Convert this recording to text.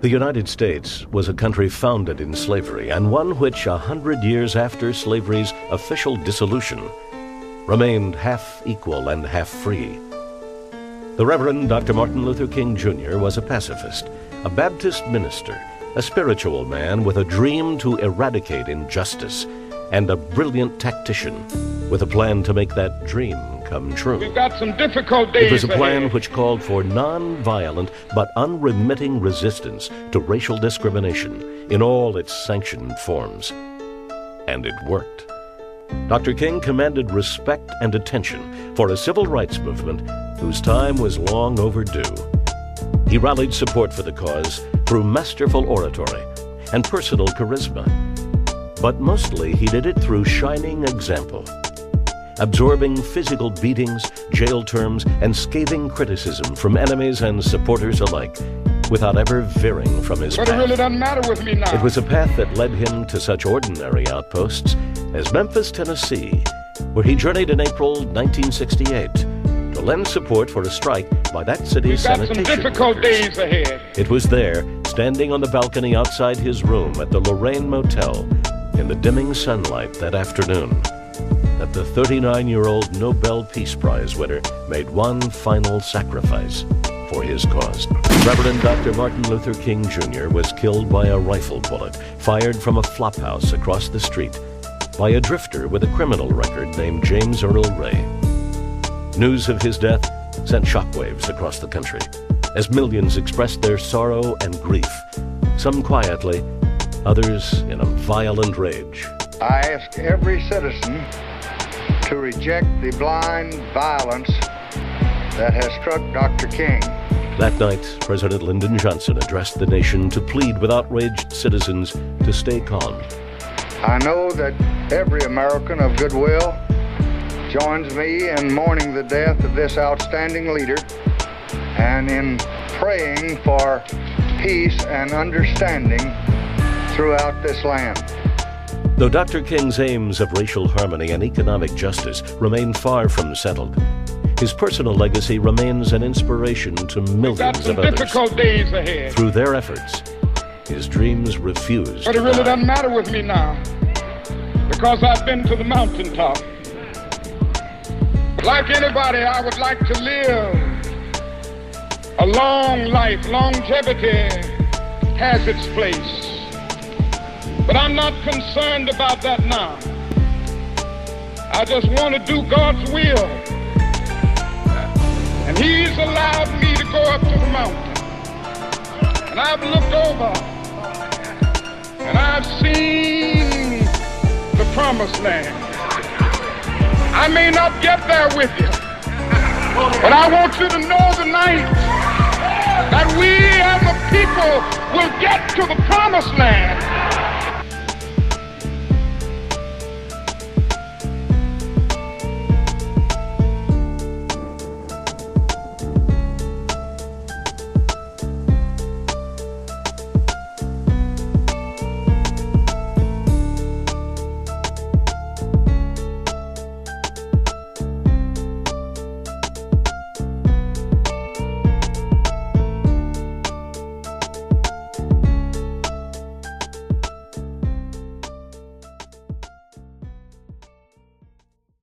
The United States was a country founded in slavery, and one which, 100 years after slavery's official dissolution, remained half equal and half free. The Reverend Dr. Martin Luther King Jr. was a pacifist, a Baptist minister, a spiritual man with a dream to eradicate injustice, and a brilliant tactician with a plan to make that dream come true. We've got some difficult days It was a plan ahead. which called for non-violent but unremitting resistance to racial discrimination in all its sanctioned forms. And it worked. Dr. King commanded respect and attention for a civil rights movement whose time was long overdue. He rallied support for the cause through masterful oratory and personal charisma. But mostly he did it through shining example, absorbing physical beatings, jail terms, and scathing criticism from enemies and supporters alike, without ever veering from his But path. it really doesn't matter with me now. It was a path that led him to such ordinary outposts as Memphis, Tennessee, where he journeyed in April 1968 to lend support for a strike by that city's We've got some sanitation difficult workers. days ahead. It was there, standing on the balcony outside his room at the Lorraine Motel in the dimming sunlight that afternoon, that the 39-year-old Nobel Peace Prize winner made one final sacrifice for his cause. Reverend Dr. Martin Luther King Jr. was killed by a rifle bullet fired from a flophouse across the street by a drifter with a criminal record named James Earl Ray. News of his death sent shockwaves across the country as millions expressed their sorrow and grief, some quietly, others in a violent rage. I ask every citizen to reject the blind violence that has struck Dr. King. That night, President Lyndon Johnson addressed the nation to plead with outraged citizens to stay calm. I know that every American of goodwill joins me in mourning the death of this outstanding leader and in praying for peace and understanding throughout this land. Though Dr. King's aims of racial harmony and economic justice remain far from settled, his personal legacy remains an inspiration to We've got millions some of others. difficult days ahead. Through their efforts, his dreams refused But it to really die. doesn't matter with me now, because I've been to the mountaintop. Like anybody, I would like to live a long life. Longevity has its place. But I'm not concerned about that now. I just want to do God's will. And He's allowed me to go up to the mountain. And I've looked over and I've seen the promised land. I may not get there with you, but I want you to know tonight that we as a people will get to the promised land.